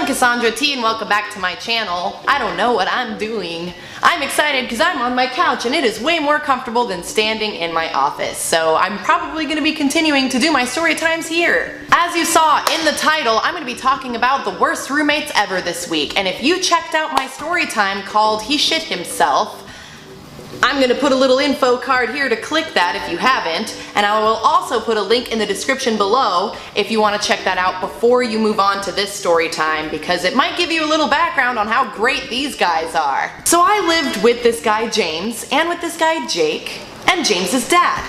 Cassandra T and welcome back to my channel. I don't know what I'm doing. I'm excited because I'm on my couch and it is way more comfortable than standing in my office. So I'm probably going to be continuing to do my story times here. As you saw in the title, I'm going to be talking about the worst roommates ever this week. And if you checked out my story time called He Shit Himself, I'm going to put a little info card here to click that if you haven't, and I will also put a link in the description below if you want to check that out before you move on to this story time, because it might give you a little background on how great these guys are. So I lived with this guy James, and with this guy Jake, and James's dad.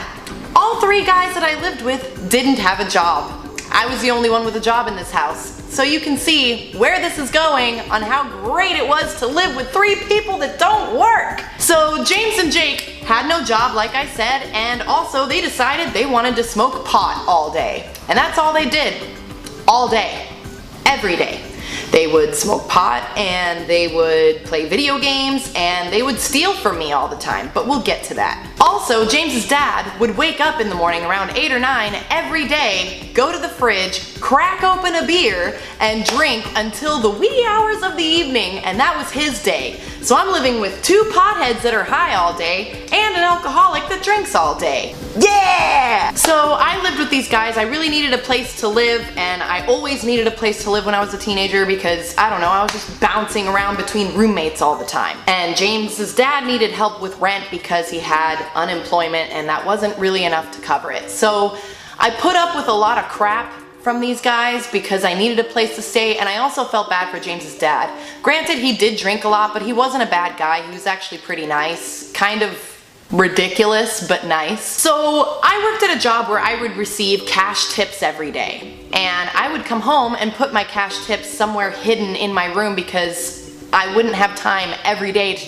All three guys that I lived with didn't have a job. I was the only one with a job in this house. So you can see where this is going on how great it was to live with three people that don't work. So James and Jake had no job, like I said, and also they decided they wanted to smoke pot all day. And that's all they did. All day. Every day. They would smoke pot and they would play video games and they would steal from me all the time, but we'll get to that. Also, James's dad would wake up in the morning around 8 or 9 every day, go to the fridge, crack open a beer, and drink until the wee hours of the evening, and that was his day. So I'm living with two potheads that are high all day and an alcoholic that drinks all day. Yeah! So I lived with these guys. I really needed a place to live, and I always needed a place to live when I was a teenager because, I don't know, I was just bouncing around between roommates all the time. And James's dad needed help with rent because he had unemployment and that wasn't really enough to cover it. So I put up with a lot of crap from these guys because I needed a place to stay, and I also felt bad for James's dad. Granted, he did drink a lot, but he wasn't a bad guy. He was actually pretty nice, kind of ridiculous, but nice. So I worked at a job where I would receive cash tips every day, and I would come home and put my cash tips somewhere hidden in my room because I wouldn't have time every day to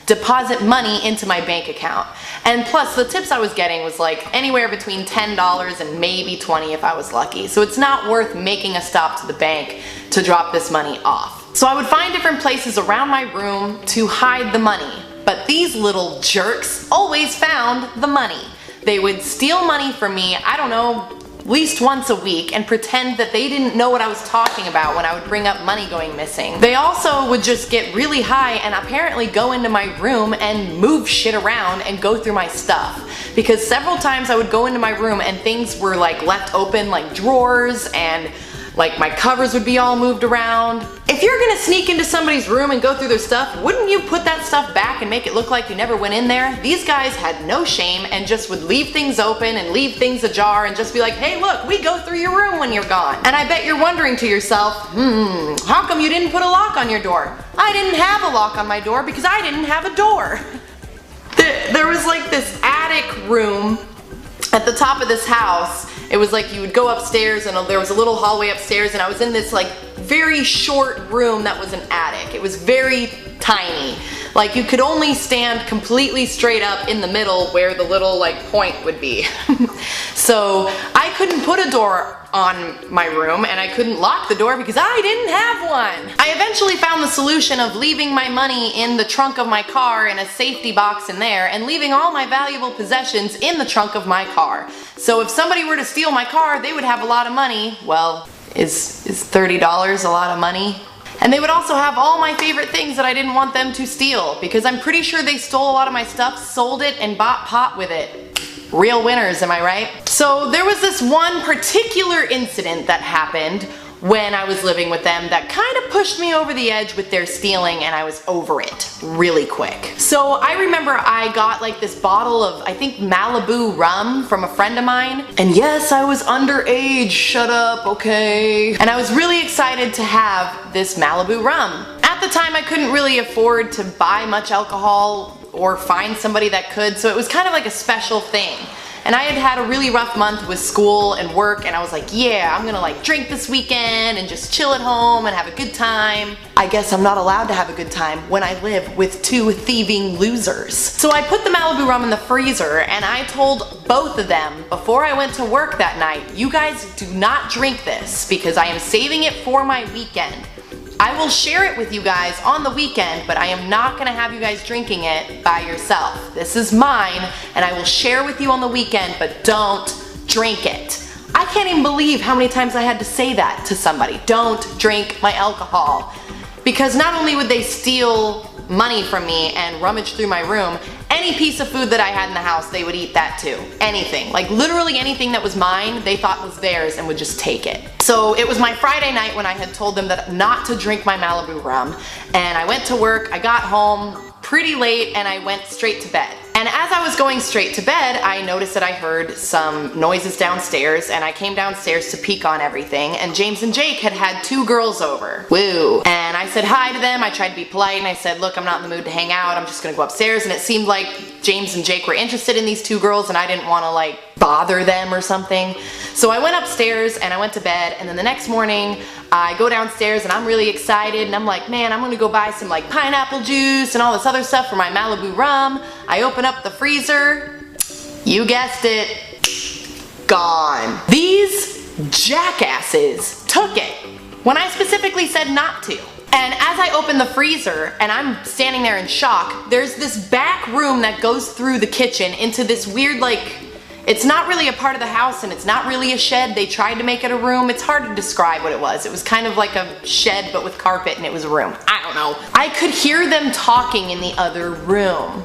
deposit money into my bank account. And plus, the tips I was getting was like anywhere between $10 and maybe $20 if I was lucky. So it's not worth making a stop to the bank to drop this money off. So I would find different places around my room to hide the money. But these little jerks always found the money. They would steal money from me, I don't know, at least once a week, and pretend that they didn't know what I was talking about when I would bring up money going missing. They also would just get really high and apparently go into my room and move shit around and go through my stuff. Because several times I would go into my room and things were like left open, like drawers, and like my covers would be all moved around. If you're gonna sneak into somebody's room and go through their stuff, wouldn't you put that stuff back and make it look like you never went in there? These guys had no shame and just would leave things open and leave things ajar and just be like, hey look, we go through your room when you're gone. And I bet you're wondering to yourself, how come you didn't put a lock on your door? I didn't have a lock on my door because I didn't have a door. There was like this attic room at the top of this house. It was like you would go upstairs and there was a little hallway upstairs, and I was in this like very short room that was an attic. It was very tiny. Like you could only stand completely straight up in the middle where the little like point would be. So I couldn't put a door on my room and I couldn't lock the door because I didn't have one. I eventually found the solution of leaving my money in the trunk of my car in a safety box in there and leaving all my valuable possessions in the trunk of my car. So if somebody were to steal my car, they would have a lot of money. Well, is $30 a lot of money? And they would also have all my favorite things that I didn't want them to steal, because I'm pretty sure they stole a lot of my stuff, sold it, and bought pot with it. Real winners, am I right? So there was this one particular incident that happened when I was living with them that kind of pushed me over the edge with their stealing, and I was over it really quick. So I remember I got like this bottle of, I think, Malibu rum from a friend of mine. And yes, I was underage, shut up, okay? And I was really excited to have this Malibu rum. At the time, I couldn't really afford to buy much alcohol or find somebody that could, so it was kind of like a special thing. And I had had a really rough month with school and work, and I was like, yeah, I'm gonna like drink this weekend and just chill at home and have a good time. I guess I'm not allowed to have a good time when I live with two thieving losers. So I put the Malibu rum in the freezer, and I told both of them before I went to work that night, you guys do not drink this because I am saving it for my weekend. I will share it with you guys on the weekend, but I am not gonna have you guys drinking it by yourself. This is mine, and I will share with you on the weekend, but don't drink it. I can't even believe how many times I had to say that to somebody. Don't drink my alcohol. Because not only would they steal money from me and rummage through my room, any piece of food that I had in the house, they would eat that too. Anything. Like literally anything that was mine, they thought was theirs and would just take it. So it was my Friday night when I had told them that not to drink my Malibu rum. And I went to work, I got home pretty late, and I went straight to bed. And as I was going straight to bed, I noticed that I heard some noises downstairs, and I came downstairs to peek on everything, and James and Jake had had 2 girls over. Woo. And I said hi to them, I tried to be polite, and I said, look, I'm not in the mood to hang out, I'm just gonna go upstairs, and it seemed like James and Jake were interested in these 2 girls, and I didn't want to like bother them or something. So I went upstairs and I went to bed, and then the next morning I go downstairs and I'm really excited and I'm like, man, I'm gonna go buy some like pineapple juice and all this other stuff for my Malibu rum. I open up the freezer, you guessed it, gone. These jackasses took it when I specifically said not to. And as I open the freezer and I'm standing there in shock, there's this back room that goes through the kitchen into this weird like, it's not really a part of the house and it's not really a shed. They tried to make it a room. It's hard to describe what it was. It was kind of like a shed but with carpet and it was a room. I don't know. I could hear them talking in the other room.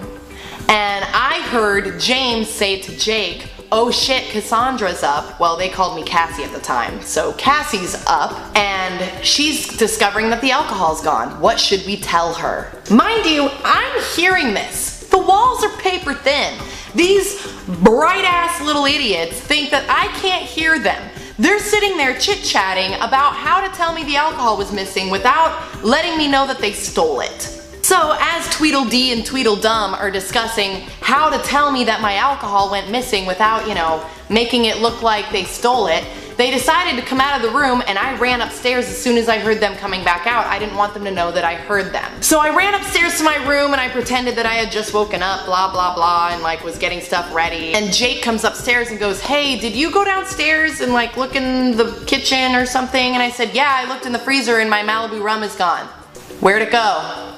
And I heard James say to Jake, oh shit, Cassandra's up. Well, they called me Cassie at the time. So Cassie's up and she's discovering that the alcohol's gone. What should we tell her? Mind you, I'm hearing this. The walls are paper thin. These bright ass little idiots think that I can't hear them. They're sitting there chit-chatting about how to tell me the alcohol was missing without letting me know that they stole it. So as Tweedledee and Tweedledum are discussing how to tell me that my alcohol went missing without, you know, making it look like they stole it, they decided to come out of the room and I ran upstairs as soon as I heard them coming back out. I didn't want them to know that I heard them. So I ran upstairs to my room and I pretended that I had just woken up, blah blah blah, and like was getting stuff ready. And Jake comes upstairs and goes, hey, did you go downstairs and like look in the kitchen or something? And I said, yeah, I looked in the freezer and my Malibu rum is gone. Where'd it go?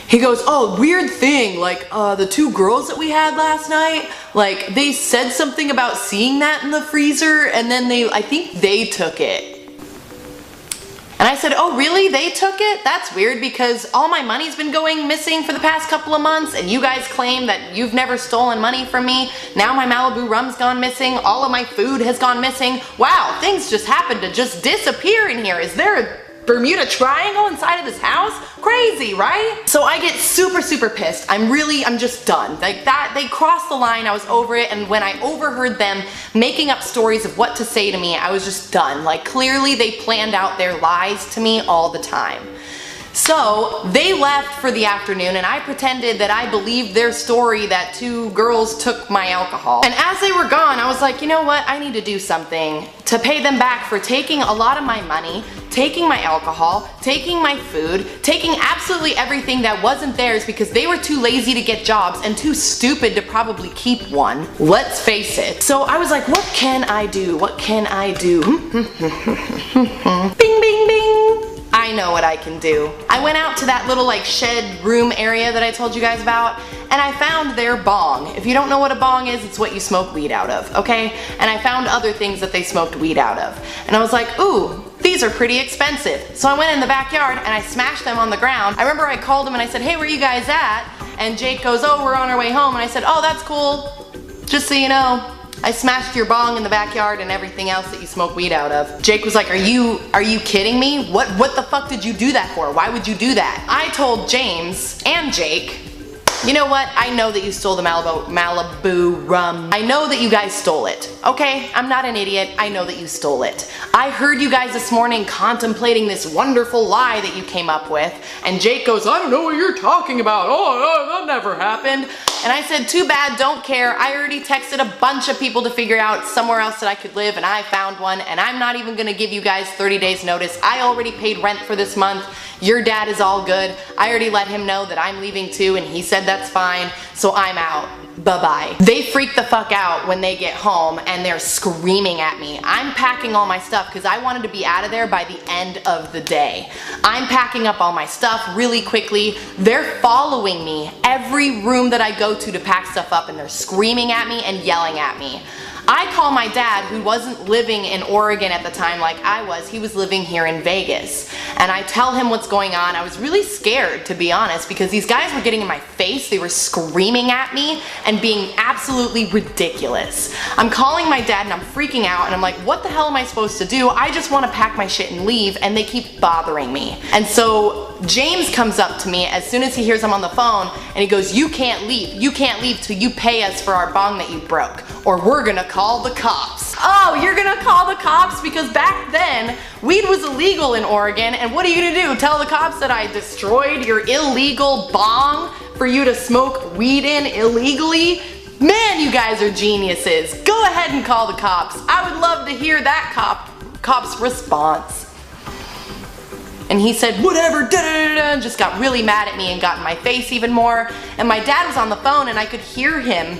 He goes, oh, weird thing, like the 2 girls that we had last night, like they said something about seeing that in the freezer and then I think they took it. And I said, oh really, they took it? That's weird because all my money's been going missing for the past couple of months and you guys claim that you've never stolen money from me. Now my Malibu rum's gone missing, all of my food has gone missing. Wow, things just happened to just disappear in here. Is there a Bermuda Triangle inside of this house? Crazy, right? So I get super pissed. I'm just done. Like that, they crossed the line, I was over it, and when I overheard them making up stories of what to say to me, I was just done. Like clearly they planned out their lies to me all the time. So they left for the afternoon and I pretended that I believed their story that 2 girls took my alcohol. And as they were gone, I was like, you know what, I need to do something to pay them back for taking a lot of my money, taking my alcohol, taking my food, taking absolutely everything that wasn't theirs because they were too lazy to get jobs and too stupid to probably keep one. Let's face it. So I was like, what can I do? What can I do? Bing, bing, bing. I know what I can do. I went out to that little like shed room area that I told you guys about and I found their bong. If you don't know what a bong is, it's what you smoke weed out of, okay? And I found other things that they smoked weed out of. And I was like, ooh, these are pretty expensive. So I went in the backyard and I smashed them on the ground. I remember I called him and I said, hey, where you guys at? And Jake goes, oh, we're on our way home. And I said, oh, that's cool. Just so you know, I smashed your bong in the backyard and everything else that you smoke weed out of. Jake was like, are you kidding me? What the fuck did you do that for? Why would you do that? I told James and Jake, you know what? I know that you stole the Malibu rum. I know that you guys stole it. Okay, I'm not an idiot. I know that you stole it. I heard you guys this morning contemplating this wonderful lie that you came up with. And Jake goes, I don't know what you're talking about. Oh, that never happened. And I said, too bad, don't care. I already texted a bunch of people to figure out somewhere else that I could live and I found one and I'm not even gonna give you guys 30 days notice. I already paid rent for this month. Your dad is all good. I already let him know that I'm leaving too and he said that's fine, so I'm out. Bye-bye. They freak the fuck out when they get home and they're screaming at me. I'm packing all my stuff because I wanted to be out of there by the end of the day. I'm packing up all my stuff really quickly. They're following me every room that I go to pack stuff up and they're screaming at me and yelling at me. I call my dad, who wasn't living in Oregon at the time like I was. He was living here in Vegas. And I tell him what's going on. I was really scared, to be honest, because these guys were getting in my face. They were screaming at me and being absolutely ridiculous. I'm calling my dad and I'm freaking out and I'm like, what the hell am I supposed to do? I just want to pack my shit and leave, and they keep bothering me. And so James comes up to me as soon as he hears I'm on the phone, and he goes, you can't leave. You can't leave till you pay us for our bong that you broke, or we're gonna call the cops. Oh, you're gonna call the cops? Because back then, weed was illegal in Oregon, and what are you gonna do? Tell the cops that I destroyed your illegal bong for you to smoke weed in illegally? Man, you guys are geniuses. Go ahead and call the cops. I would love to hear that cop's response. And he said, whatever, and just got really mad at me and got in my face even more. And my dad was on the phone and I could hear him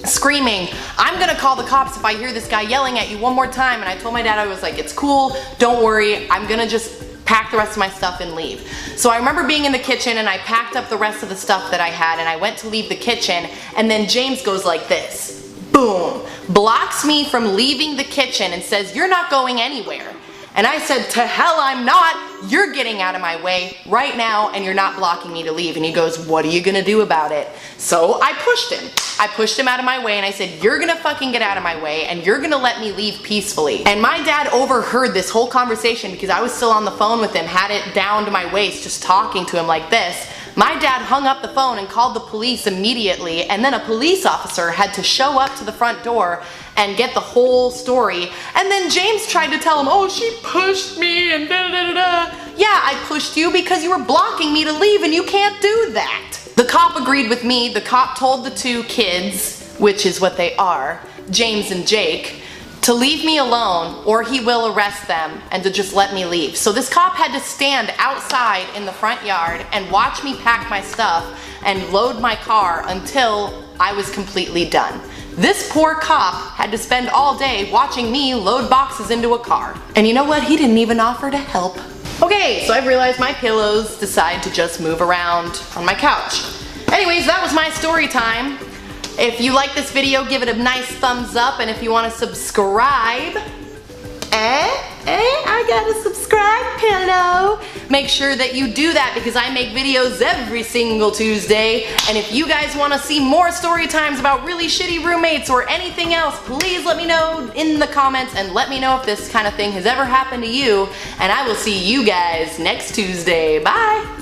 screaming, I'm gonna call the cops if I hear this guy yelling at you one more time. And I told my dad, I was like, it's cool, don't worry, I'm gonna just pack the rest of my stuff and leave. So I remember being in the kitchen and I packed up the rest of the stuff that I had and I went to leave the kitchen, and then James goes like this, boom, blocks me from leaving the kitchen and says, you're not going anywhere. And I said, to hell I'm not. You're getting out of my way right now and you're not blocking me to leave. And he goes, what are you gonna do about it? So I pushed him. I pushed him out of my way and I said, you're gonna fucking get out of my way and you're gonna let me leave peacefully. And my dad overheard this whole conversation because I was still on the phone with him, had it down to my waist, just talking to him like this. My dad hung up the phone and called the police immediately, and then a police officer had to show up to the front door and get the whole story. And then James tried to tell him, oh, she pushed me and da da da da. Yeah, I pushed you because you were blocking me to leave and you can't do that. The cop agreed with me. The cop told the two kids, which is what they are, James and Jake, to leave me alone or he will arrest them, and to just let me leave. So this cop had to stand outside in the front yard and watch me pack my stuff and load my car until I was completely done. This poor cop had to spend all day watching me load boxes into a car. And you know what? He didn't even offer to help. Okay, so I've realized my pillows decide to just move around on my couch. Anyways, that was my story time. If you like this video, give it a nice thumbs up, and if you want to subscribe, I got a subscribe pillow. Make sure that you do that because I make videos every single Tuesday. And if you guys want to see more story times about really shitty roommates or anything else, please let me know in the comments and let me know if this kind of thing has ever happened to you. And I will see you guys next Tuesday. Bye!